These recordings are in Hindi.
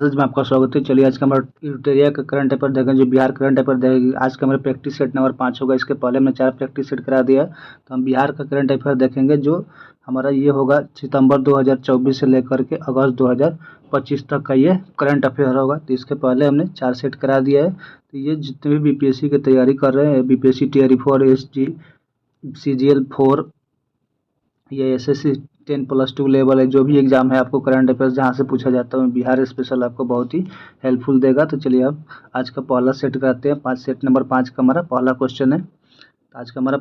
में आपका स्वागत है। चलिए आज का हमारा यूटेरिया का करंट अफेयर देखेंगे, जो बिहार करंट अफेयर देखेंगे। आज का हमारा प्रैक्टिस सेट नंबर 5 होगा। इसके पहले हमने 4 प्रैक्टिस सेट करा दिया, तो हम बिहार का करंट अफेयर देखेंगे, जो हमारा ये होगा सितंबर 2024 से लेकर के अगस्त 2025 तक का ये करंट अफेयर होगा। तो इसके पहले हमने 4 सेट करा दिया है। तो ये जितने भी बीपीएससी की तैयारी कर रहे हैं, बीपीएससी टीआरई 4, एसजी, सीजीएल 4, ये एसएससी 10+2 लेवल है, जो भी एग्जाम है आपको करंट अफेयर्स जहाँ से पूछा जाता है, बिहार स्पेशल आपको बहुत ही हेल्पफुल देगा। तो चलिए अब आज का पहला सेट करते हैं। 5 सेट नंबर 5 का हमारा पहला क्वेश्चन है। तो आज का हमारा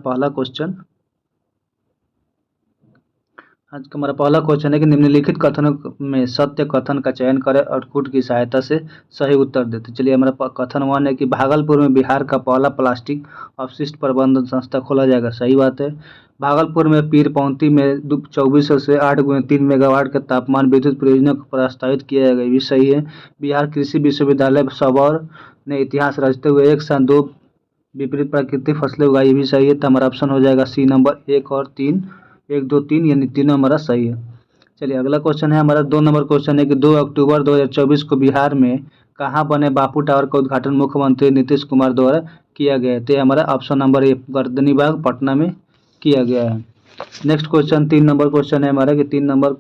पहला क्वेश्चन है कि निम्नलिखित कथनों में सत्य कथन का चयन करें और कूट की सहायता से सही उत्तर देते। चलिए हमारा कथन 1 है कि भागलपुर में बिहार का पहला प्लास्टिक अपशिष्ट प्रबंधन संस्था खोला जाएगा। सही बात है। भागलपुर में पीरपौंती में 2400 से 8x3 मेगावाट के तापमान विद्युत परियोजना को प्रस्तावित किया जाएगा। ये भी सही है। बिहार कृषि विश्वविद्यालय सबौर ने इतिहास रचते हुए एक साथ 2 विपरीत प्राकृतिक फसलें उगाई। ये भी सही है। तो हमारा ऑप्शन हो जाएगा सी नंबर 1 और 3, 1, 2, 3 यानी तीनों हमारा सही है। चलिए अगला क्वेश्चन है हमारा 2 नंबर क्वेश्चन है कि 2 अक्टूबर 2024 को बिहार में कहाँ बने बापू टावर का उद्घाटन मुख्यमंत्री नीतीश कुमार द्वारा किया गया है। तो हमारा ऑप्शन नंबर 1 गर्दनीबाग पटना में किया गया है। नेक्स्ट क्वेश्चन 3 नंबर क्वेश्चन है हमारा कि 3 नंबर,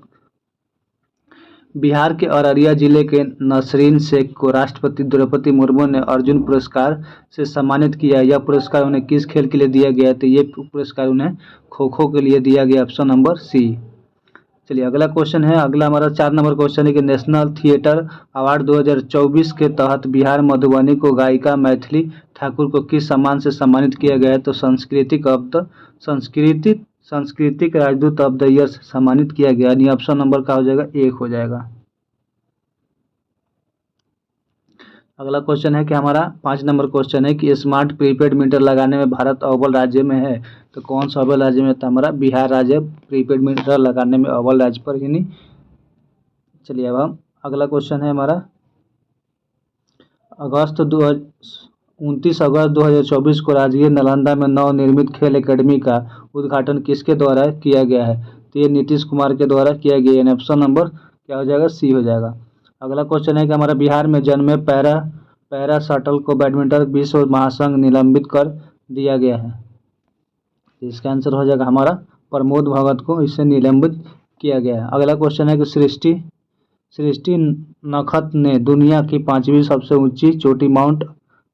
बिहार के अररिया जिले के नसरीन शेख को राष्ट्रपति द्रौपदी मुर्मू ने अर्जुन पुरस्कार से सम्मानित किया है। यह पुरस्कार उन्हें किस खेल के लिए दिया गया है। तो ये पुरस्कार उन्हें खो खो के लिए दिया गया, ऑप्शन नंबर सी। चलिए अगला क्वेश्चन है, अगला हमारा 4 नंबर क्वेश्चन है कि नेशनल थिएटर अवार्ड 2024 के तहत बिहार मधुबनी को गायिका मैथिली ठाकुर को किस सम्मान से सम्मानित किया गया है। तो सांस्कृतिक राजदूत ऑफ द ईयर से सम्मानित किया गया, यानी ऑप्शन नंबर का हो जाएगा 1 हो जाएगा। अगला क्वेश्चन है कि हमारा 5 नंबर क्वेश्चन है कि स्मार्ट प्रीपेड मीटर लगाने में भारत अव्वल राज्य में है। तो कौन सा अव्वल राज्य में। तो हमारा बिहार राज्य प्रीपेड मीटर लगाने में अव्वल राज्य पर, यानी। चलिए अब हम अगला क्वेश्चन है हमारा 29 अगस्त 2024 को राजगीर नालंदा में नवनिर्मित खेल एकेडमी का उद्घाटन किसके द्वारा किया गया है। तो ये नीतीश कुमार के द्वारा किया गया, यानी ऑप्शन नंबर क्या हो जाएगा, सी हो जाएगा। अगला क्वेश्चन है कि हमारा बिहार में जन्मे पैरा शटल को बैडमिंटन विश्व महासंघ निलंबित कर दिया गया है। इसका आंसर हो जाएगा हमारा प्रमोद भगत को इसे निलंबित किया गया है। अगला क्वेश्चन है कि सृष्टि नखत ने दुनिया की 5वीं सबसे ऊंची चोटी माउंट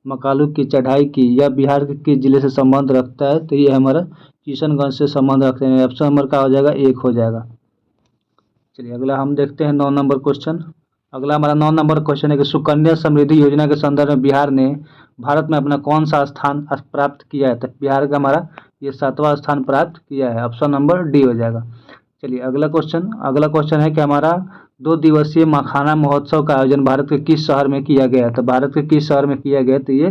मकालू की चढ़ाई की। यह बिहार के किस जिले से संबंध रखता है। तो ये हमारा किशनगंज से संबंध रखते हैं, ऑप्शन नंबर का हो जाएगा 1 हो जाएगा। चलिए अगला हम देखते हैं 9 नंबर क्वेश्चन। अगला हमारा 9 नंबर क्वेश्चन है कि सुकन्या समृद्धि योजना के संदर्भ में बिहार ने भारत में अपना कौन सा स्थान प्राप्त किया है। तो बिहार का हमारा ये 7वां स्थान प्राप्त किया है, ऑप्शन नंबर डी हो जाएगा। चलिए अगला क्वेश्चन है कि हमारा 2 दिवसीय मखाना महोत्सव का आयोजन भारत के किस शहर में किया गया है। तो भारत के किस शहर में किया गया। तो ये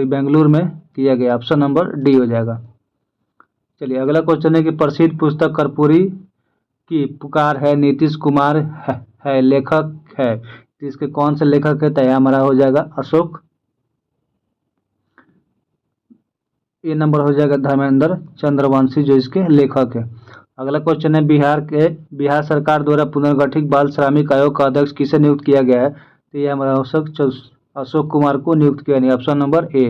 बेंगलुरु में किया गया, ऑप्शन नंबर डी हो जाएगा। चलिए अगला क्वेश्चन है कि प्रसिद्ध पुस्तक कर्पूरी की पुकार है नीतीश कुमार है लेखक है, तो इसके कौन से लेखक है। तो हमारा हो जाएगा अशोक, ये नंबर हो जाएगा धर्मेंद्र चंद्रवंशी जो इसके लेखक है। अगला क्वेश्चन है बिहार सरकार द्वारा पुनर्गठित बाल श्रमिक आयोग का अध्यक्ष किसे नियुक्त किया गया है। तो ये हमारा अशोक कुमार को नियुक्त किया, नहीं ऑप्शन नंबर ए।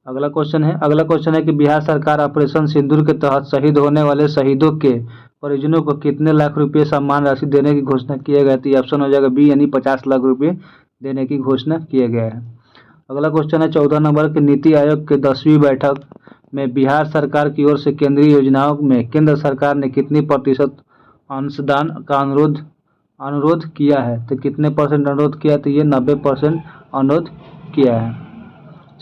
अगला क्वेश्चन है कि बिहार सरकार ऑपरेशन सिंदूर के तहत शहीद होने वाले शहीदों के परिजनों को कितने लाख रुपए सम्मान राशि देने की घोषणा किया गया। तो ये ऑप्शन हो जाएगा बी, यानी 50 लाख रुपए देने की घोषणा किया गया है। अगला क्वेश्चन है 14 नंबर के नीति आयोग के 10वीं बैठक में बिहार सरकार की ओर से केंद्रीय योजनाओं में केंद्र सरकार ने कितनी प्रतिशत अंशदान का अनुरोध किया है। तो कितने % अनुरोध किया। तो ये 90% अनुरोध किया है।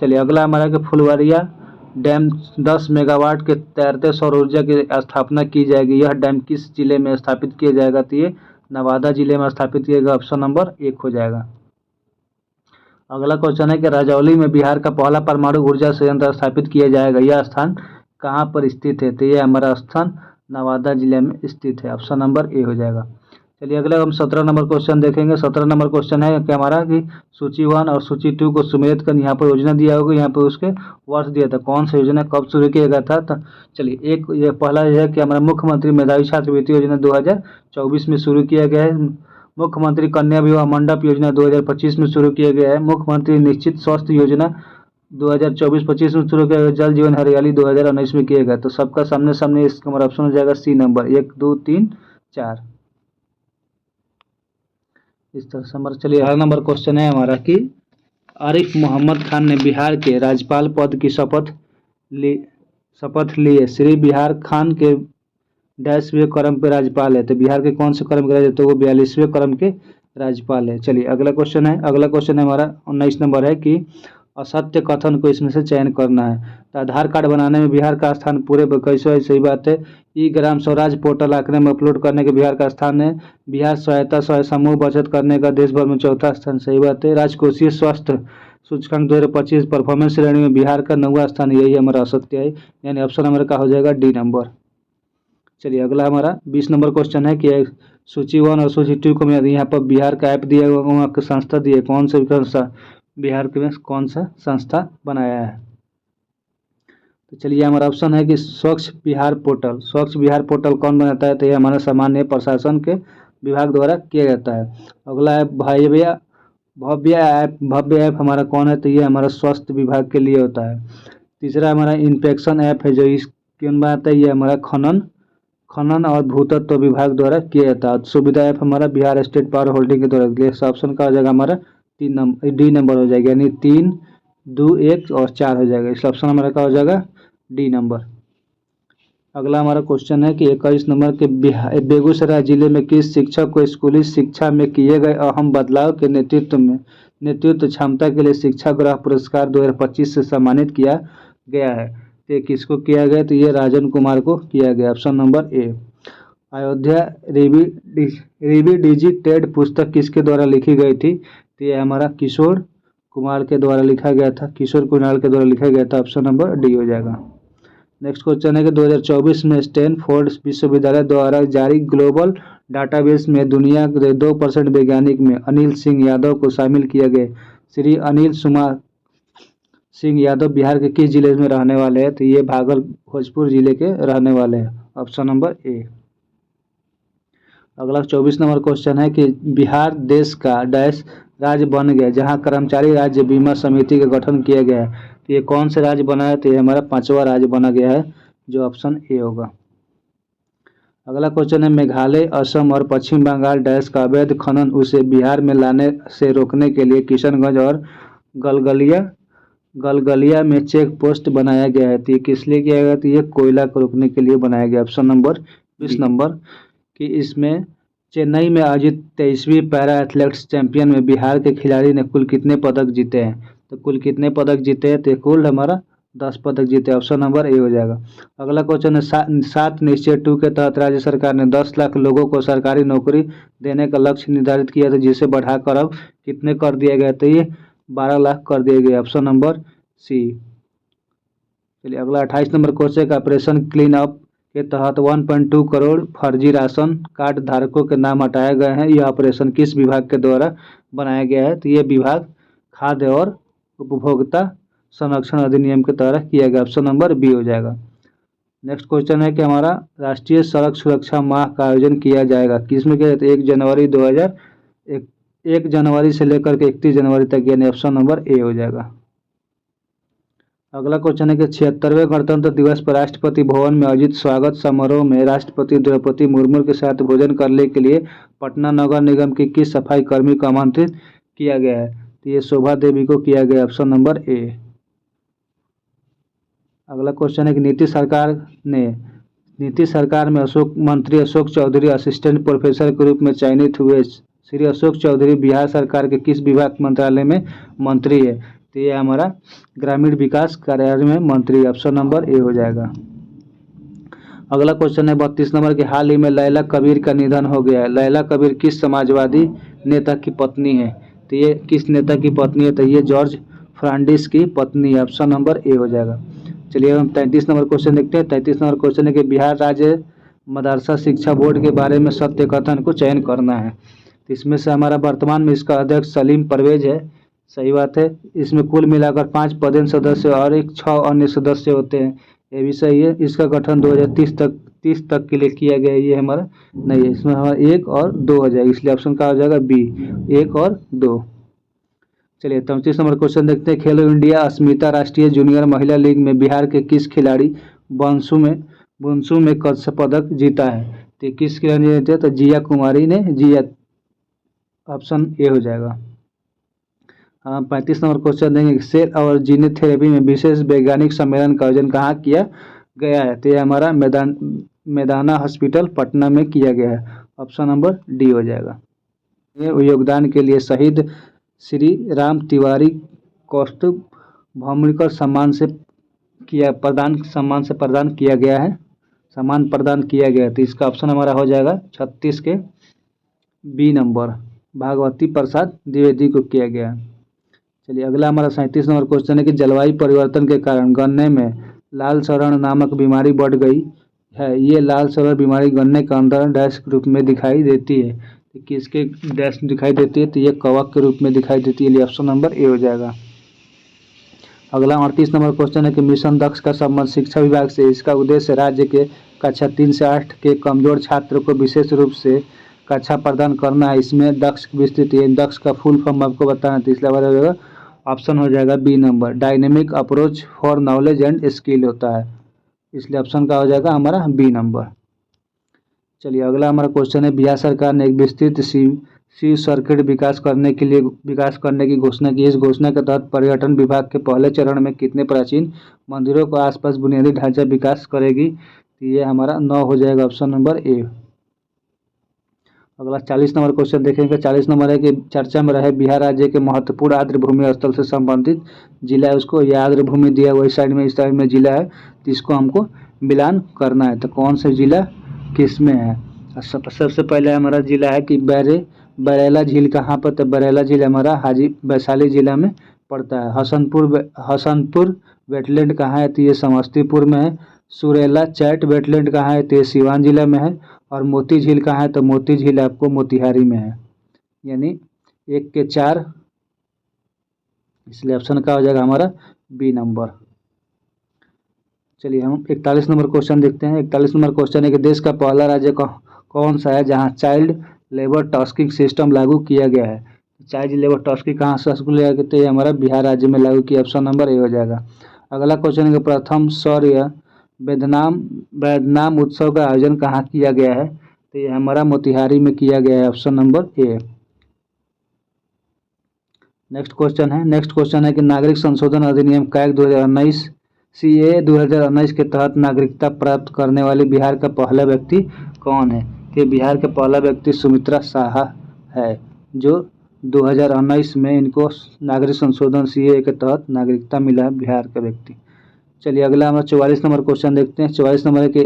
चलिए अगला हमारा कि फुलवारिया डैम 10 मेगावाट के तैरते सौर ऊर्जा की स्थापना की जाएगी। यह डैम किस जिले में स्थापित किया जाएगा। तो ये नवादा जिले में स्थापित किया जाएगा, ऑप्शन नंबर 1 हो जाएगा। अगला क्वेश्चन है कि राजौली में बिहार का पहला परमाणु ऊर्जा संयंत्र स्थापित किया जाएगा। यह स्थान कहाँ पर स्थित है। तो ये हमारा स्थान नवादा जिले में स्थित है, ऑप्शन नंबर ए हो जाएगा। चलिए अगला हम 17 नंबर क्वेश्चन देखेंगे। 17 नंबर क्वेश्चन है कि हमारा कि सूची 1 और सूची 2 को सुमेलित कर यहाँ पर योजना दिया होगा, यहाँ पर उसके वर्ष दिया था, कौन सा योजना कब शुरू किया गया था। तो चलिए ये पहला है कि हमारा मुख्यमंत्री मेधावी छात्रवृत्ति योजना 2024 में शुरू किया गया है। मुख्यमंत्री कन्या विवाह मंडप योजना 2025 में शुरू किया गया है। मुख्यमंत्री निश्चित स्वास्थ्य योजना 2024-25 में शुरू किया गया। जल जीवन हरियाली 2019 में किया गया। तो सबका सामने सामने इसका हमारा ऑप्शन हो जाएगा सी नंबर 1 2 3 4। इस तरह से हमारा चलिए हर नंबर क्वेश्चन है हमारा कि आरिफ मोहम्मद खान ने बिहार के राज्यपाल पद की शपथ लिए। श्री बिहार खान के डैशवें क्रम पे राज्यपाल है। तो बिहार के कौन से क्रम के राज्य, तो वो 42वें क्रम के राज्यपाल है। चलिए अगला क्वेश्चन है हमारा 19 नंबर है कि असत्य कथन को इसमें से चयन करना है। तो आधार कार्ड बनाने में बिहार का स्थान पूरे कैसे है, सही बात है। ई ग्राम स्वराज पोर्टल आंकड़े में अपलोड करने के बिहार का स्थान है। बिहार सहायता समूह बचत करने का देश भर में 4था स्थान, सही बात है। राजकोषीय स्वास्थ्य सूचकांक 2025 परफॉर्मेंस श्रेणी में बिहार का 9वां स्थान, यही हमारा असत्य है, यानी ऑप्शन हमारा का हो जाएगा डी नंबर। चलिए अगला हमारा 20 नंबर क्वेश्चन है कि सूची 1 और सूची 2 को मैं यहाँ पर बिहार का ऐप दिया हुआ, वहाँ की संस्था दी है, कौन सी संस्था, बिहार के में कौन सा संस्था बनाया है। तो चलिए हमारा ऑप्शन है कि स्वच्छ बिहार पोर्टल। स्वच्छ बिहार पोर्टल कौन बनाता है, तो ये हमारा सामान्य प्रशासन के विभाग द्वारा किया जाता है। अगला है भव्य ऐप हमारा कौन है, तो ये हमारा स्वास्थ्य विभाग के लिए होता है। तीसरा हमारा इंस्पेक्शन ऐप है, जो इस कौन बनाता है, ये हमारा खनन और भूतत्व विभाग द्वारा किया जाता है। सुविधा ऐप हमारा बिहार स्टेट पावर होल्डिंग के द्वारा। इस ऑप्शन का हो जाएगा हमारा डी नंबर हो जाएगा, यानी 3 2 1 और 4 हो जाएगा। इस ऑप्शन हमारा का हो जाएगा डी नंबर। अगला हमारा क्वेश्चन है कि 21 नंबर के बेगूसराय जिले में किस शिक्षक को स्कूली शिक्षा में किए गए अहम बदलाव के नेतृत्व क्षमता के लिए शिक्षा ग्रह पुरस्कार 2025 से सम्मानित किया गया है। तो किसको किया गया, तो ये राजन कुमार को किया गया, ऑप्शन नंबर ए। अयोध्या रिविडिजिटेड पुस्तक किसके द्वारा लिखी गई थी, तो ये हमारा किशोर कुमार के द्वारा लिखा गया था, ऑप्शन नंबर डी हो जाएगा। नेक्स्ट क्वेश्चन है कि 2024 में स्टैनफोर्ड विश्वविद्यालय द्वारा जारी ग्लोबल डाटाबेस में दुनिया के 2% वैज्ञानिक में अनिल सिंह यादव को शामिल किया गया। श्री अनिल कुमार सिंह यादव बिहार के किस जिले में रहने वाले हैं, तो ये भोजपुर जिले के रहने वाले हैं, ऑप्शन नंबर ए। अगला 24 नंबर क्वेश्चन है कि बिहार देश का डैश राज्य बन गया जहां कर्मचारी राज्य बीमा समिति का गठन किया गया है। तो ये कौन से राज्य बना है, तो ये हमारा 5वां राज्य बना गया है, जो ऑप्शन ए होगा। अगला क्वेश्चन है मेघालय, असम और पश्चिम बंगाल डैश का अवैध खनन उसे बिहार में लाने से रोकने के लिए किशनगंज और गलगलिया में चेक पोस्ट बनाया गया है। तो ये किस लिए किया गया, तो ये कोयला को रोकने के लिए बनाया गया, ऑप्शन नंबर 20 नंबर। कि इसमें चेन्नई में आयोजित 23वीं पैरा एथलेटिक्स चैंपियन में बिहार के खिलाड़ी ने कुल कितने पदक जीते हैं, तो कुल कितने पदक जीते हैं, तो कुल हमारा 10 पदक जीते, ऑप्शन नंबर ए हो जाएगा। अगला क्वेश्चन है 7 निश्चय 2 के तहत राज्य सरकार ने 10 लाख लोगों को सरकारी नौकरी देने का लक्ष्य निर्धारित किया था, जिसे बढ़ाकर अब कितने कर दिया गया, तो ये 12 लाख कर दिए गए, ऑप्शन नंबर सी। चलिए अगला 28 नंबर क्वेश्चन का ऑपरेशन क्लीन अप के तहत 1.2 करोड़ फर्जी राशन कार्ड धारकों के नाम हटाए गए हैं। यह ऑपरेशन किस विभाग के द्वारा बनाया गया है, तो ये विभाग खाद्य और उपभोक्ता संरक्षण अधिनियम के तहत किया गया, ऑप्शन नंबर बी हो जाएगा। नेक्स्ट क्वेश्चन है कि हमारा राष्ट्रीय सड़क सुरक्षा माह का आयोजन किया जाएगा किसमें किया जाता है, 1 जनवरी से लेकर के 31 जनवरी तक, यानी ऑप्शन नंबर ए हो जाएगा। अगला क्वेश्चन है कि 76वें गणतंत्र दिवस पर राष्ट्रपति भवन में आयोजित स्वागत समारोह में राष्ट्रपति द्रौपदी मुर्मू के साथ भोजन करने के लिए पटना नगर निगम की किस सफाई कर्मी को आमंत्रित किया गया है, तो ये शोभा देवी को किया गया, ऑप्शन नंबर ए। अगला क्वेश्चन है कि नीतीश सरकार में मंत्री अशोक चौधरी असिस्टेंट प्रोफेसर के रूप में चयनित हुए। श्री अशोक चौधरी बिहार सरकार के किस विभाग मंत्रालय में मंत्री है, तो ये हमारा ग्रामीण विकास कार्यालय में मंत्री, ऑप्शन नंबर ए हो जाएगा। अगला क्वेश्चन है 32 नंबर के हाल ही में लैला कबीर का निधन हो गया है। लैला कबीर किस समाजवादी नेता की पत्नी है, तो ये किस नेता की पत्नी है, तो ये जॉर्ज फर्नांडिस की पत्नी, ऑप्शन नंबर ए हो जाएगा। चलिए हम 33 नंबर क्वेश्चन देखते हैं। 33 नंबर क्वेश्चन है कि बिहार राज्य मदरसा शिक्षा बोर्ड के बारे में सत्य कथन को चयन करना है। तो इसमें से हमारा वर्तमान में इसका अध्यक्ष सलीम परवेज है, सही बात है। इसमें कुल मिलाकर 5 पदेन सदस्य और 6 अन्य सदस्य होते हैं, ये भी सही है। इसका गठन 2030 तक के लिए किया गया है, ये हमारा नहीं है। इसमें हमारा 1 और 2 हो जाएगा, इसलिए ऑप्शन का हो जाएगा बी, 1 और 2। चलिए 33 नंबर क्वेश्चन देखते हैं। खेलो इंडिया अस्मिता राष्ट्रीय जूनियर महिला लीग में बिहार के किस खिलाड़ी बुनसू में कांस्य पदक जीता है? तो किस खिलाड़ी ने जीता? तो जिया कुमारी ने जिया, ऑप्शन ए हो जाएगा। हाँ 35 नंबर क्वेश्चन देंगे। सेल और जीन थेरेपी में विशेष वैज्ञानिक सम्मेलन का आयोजन कहाँ किया गया है? तो ये हमारा मैदाना हॉस्पिटल पटना में किया गया है, ऑप्शन नंबर डी हो जाएगा। ये योगदान के लिए शहीद श्री राम तिवारी कौस्तुभ भौमिकर सम्मान से प्रदान किया गया है, सम्मान प्रदान किया गया है। तो इसका ऑप्शन हमारा हो जाएगा 36 के बी नंबर, भागवती प्रसाद द्विवेदी को किया गया है। चलिए अगला हमारा 37 नंबर क्वेश्चन है कि जलवायु परिवर्तन के कारण गन्ने में लाल सड़न नामक बीमारी बढ़ गई है। ये लाल सड़न बीमारी गन्ने के अंदर डैश के रूप में दिखाई देती है। तो किसके डैश दिखाई देती है? तो ये कवक के रूप में दिखाई देती है, ऑप्शन नंबर ए हो जाएगा। अगला 38 नंबर क्वेश्चन है कि मिशन दक्ष का संबंध शिक्षा विभाग से। इसका उद्देश्य राज्य के कक्षा 3 से 8 के कमजोर छात्र को विशेष रूप से कक्षा प्रदान करना है। इसमें दक्ष की विस्तृति है, दक्ष का फुल फॉर्म आपको बताना है, तो इसलिए हमारा हो जाएगा ऑप्शन हो जाएगा B number, dynamic approach for knowledge and skill होता है, इसलिए ऑप्शन का हो जाएगा हमारा बी नंबर। चलिए अगला हमारा क्वेश्चन है बिहार सरकार ने एक विस्तृत शिव सर्किट विकास करने की घोषणा की। इस घोषणा के तहत पर्यटन विभाग के पहले चरण में कितने प्राचीन मंदिरों को आसपास बुनियादी ढांचा विकास करेगी? तो ये हमारा 9 हो जाएगा, ऑप्शन नंबर ए। अगला 40 नंबर क्वेश्चन देखेंगे। 40 नंबर है कि चर्चा में रहे बिहार राज्य के महत्वपूर्ण आर्द्र भूमि स्थल से संबंधित जिला है, उसको यह आर्द्र भूमि दिया हुआ इस साइड में, इस साइड में जिला है, तो इसको हमको मिलान करना है। तो कौन सा जिला किस में है? सबसे पहले हमारा जिला है कि बरेला झील कहाँ पर? तो बरेला झील हमारा वैशाली जिला में पड़ता है। हसनपुर वेटलैंड कहाँ है? तो ये समस्तीपुर में है। सुरेला चैट वेटलैंड कहाँ है? तो ये सिवान जिला में है। और मोती झील कहाँ है? तो मोती झील आपको मोतिहारी में है, यानी 1 के 4, इसलिए ऑप्शन का हो जाएगा हमारा बी नंबर। चलिए हम 41 नंबर क्वेश्चन देखते हैं। 41 नंबर क्वेश्चन है कि देश का पहला राज्य कौन सा है जहां चाइल्ड लेबर टास्किंग सिस्टम लागू किया गया है? चाइल्ड लेबर टास्किंग कहाँ से किया गया? तो ये हमारा बिहार राज्य में लागू किया, ऑप्शन नंबर ए हो जाएगा। अगला क्वेश्चन है कि प्रथम सौर्य वैदनाम उत्सव का आयोजन कहाँ किया गया है? तो ये हमारा मोतिहारी में किया गया है, option number A. Next question है कि नागरिक संशोधन अधिनियम कैग 2019 CAA 2019 के तहत नागरिकता प्राप्त करने वाले बिहार का पहला व्यक्ति कौन है? कि बिहार का पहला व्यक्ति सुमित्रा साहा है, जो 2019 में इनको नागरिक संशोधन CAA के तहत नागरिकता मिला है, बिहार का व्यक्ति। चलिए अगला हमारा 44 नंबर क्वेश्चन देखते हैं। 44 नंबर है कि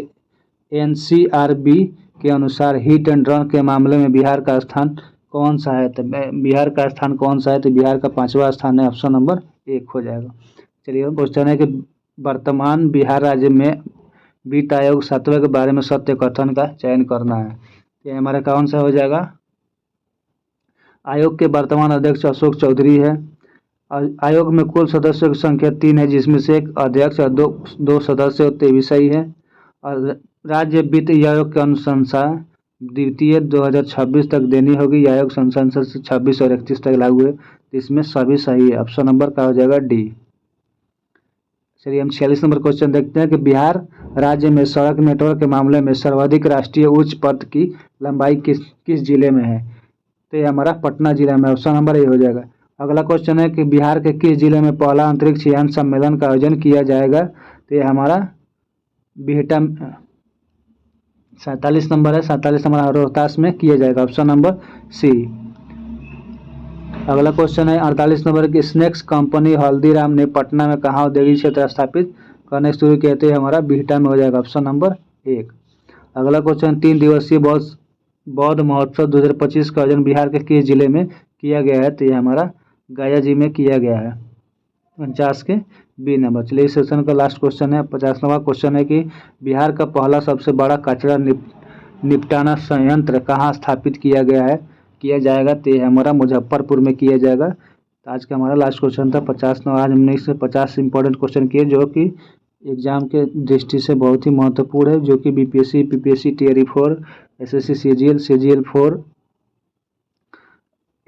NCRB के अनुसार हिट एंड रन के मामले में बिहार का स्थान कौन सा है? तो बिहार का स्थान कौन सा है? तो बिहार का 5वां स्थान है, ऑप्शन नंबर 1 हो जाएगा। चलिए क्वेश्चन है कि वर्तमान बिहार राज्य में वित्त आयोग 7वें के बारे में सत्य कथन का चयन करना है। ये हमारा कौन सा हो जाएगा? आयोग के वर्तमान अध्यक्ष अशोक चौधरी है। आयोग में कुल सदस्यों की संख्या 3 है, जिसमें से एक अध्यक्ष और दो सदस्य होते भी सही है। और राज्य वित्त आयोग की अनुशंसा द्वितीय 2026 तक देनी होगी। आयोग संसद से 26 और 31 तक लागू है, तो इसमें सभी सही है, ऑप्शन नंबर का हो जाएगा डी। चलिए हम 46 नंबर क्वेश्चन देखते हैं कि बिहार राज्य में सड़क नेटवर्क के मामले में सर्वाधिक राष्ट्रीय उच्च पथ की लंबाई किस जिले में है? तो ये हमारा पटना जिला में, ऑप्शन नंबर ए हो जाएगा। अगला क्वेश्चन है कि बिहार के किस जिले में पहला अंतरिक्ष यान सम्मेलन का आयोजन किया जाएगा? तो ये हमारा बिहटा 47 नंबर है, 47 नंबर रोहतास में किया जाएगा, ऑप्शन नंबर सी। अगला क्वेश्चन है 48 नंबर की स्नैक्स कंपनी हल्दीराम ने पटना में कहाँ औद्योगिक क्षेत्र स्थापित करने शुरू किए थे? हमारा बिहटा में हो जाएगा, ऑप्शन नंबर 1। अगला क्वेश्चन 3 दिवसीय बौद्ध महोत्सव 2025 का आयोजन बिहार के किस जिले में किया गया है? तो ये हमारा गया जी में किया गया है, 49 के बी नंबर। चलिए इस सेशन का लास्ट क्वेश्चन है 50वां क्वेश्चन है कि बिहार का पहला सबसे बड़ा कचरा निपटाना संयंत्र कहाँ स्थापित किया जाएगा? तो ये हमारा मुजफ्फरपुर में किया जाएगा। तो आज का हमारा लास्ट क्वेश्चन था 50। आज हमने इससे 50 इंपॉर्टेंट क्वेश्चन किए जो कि एग्ज़ाम के दृष्टि से बहुत ही महत्वपूर्ण है, जो कि BPSC, PPSC, TRE 4, SSC, CGL, CGL 4,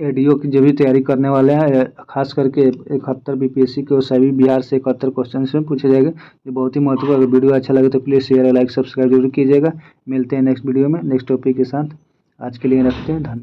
ADO की जो भी तैयारी करने वाले हैं, खास करके 71 बीपीएससी के, वो सभी बिहार से 71 क्वेश्चन में पूछे जाएंगे। ये बहुत ही महत्वपूर्ण। अगर वीडियो अच्छा लगे तो प्लीज़ शेयर और लाइक सब्सक्राइब जरूर कीजिएगा। मिलते हैं नेक्स्ट वीडियो में नेक्स्ट टॉपिक के साथ। आज के लिए रखते हैं। धन्यवाद।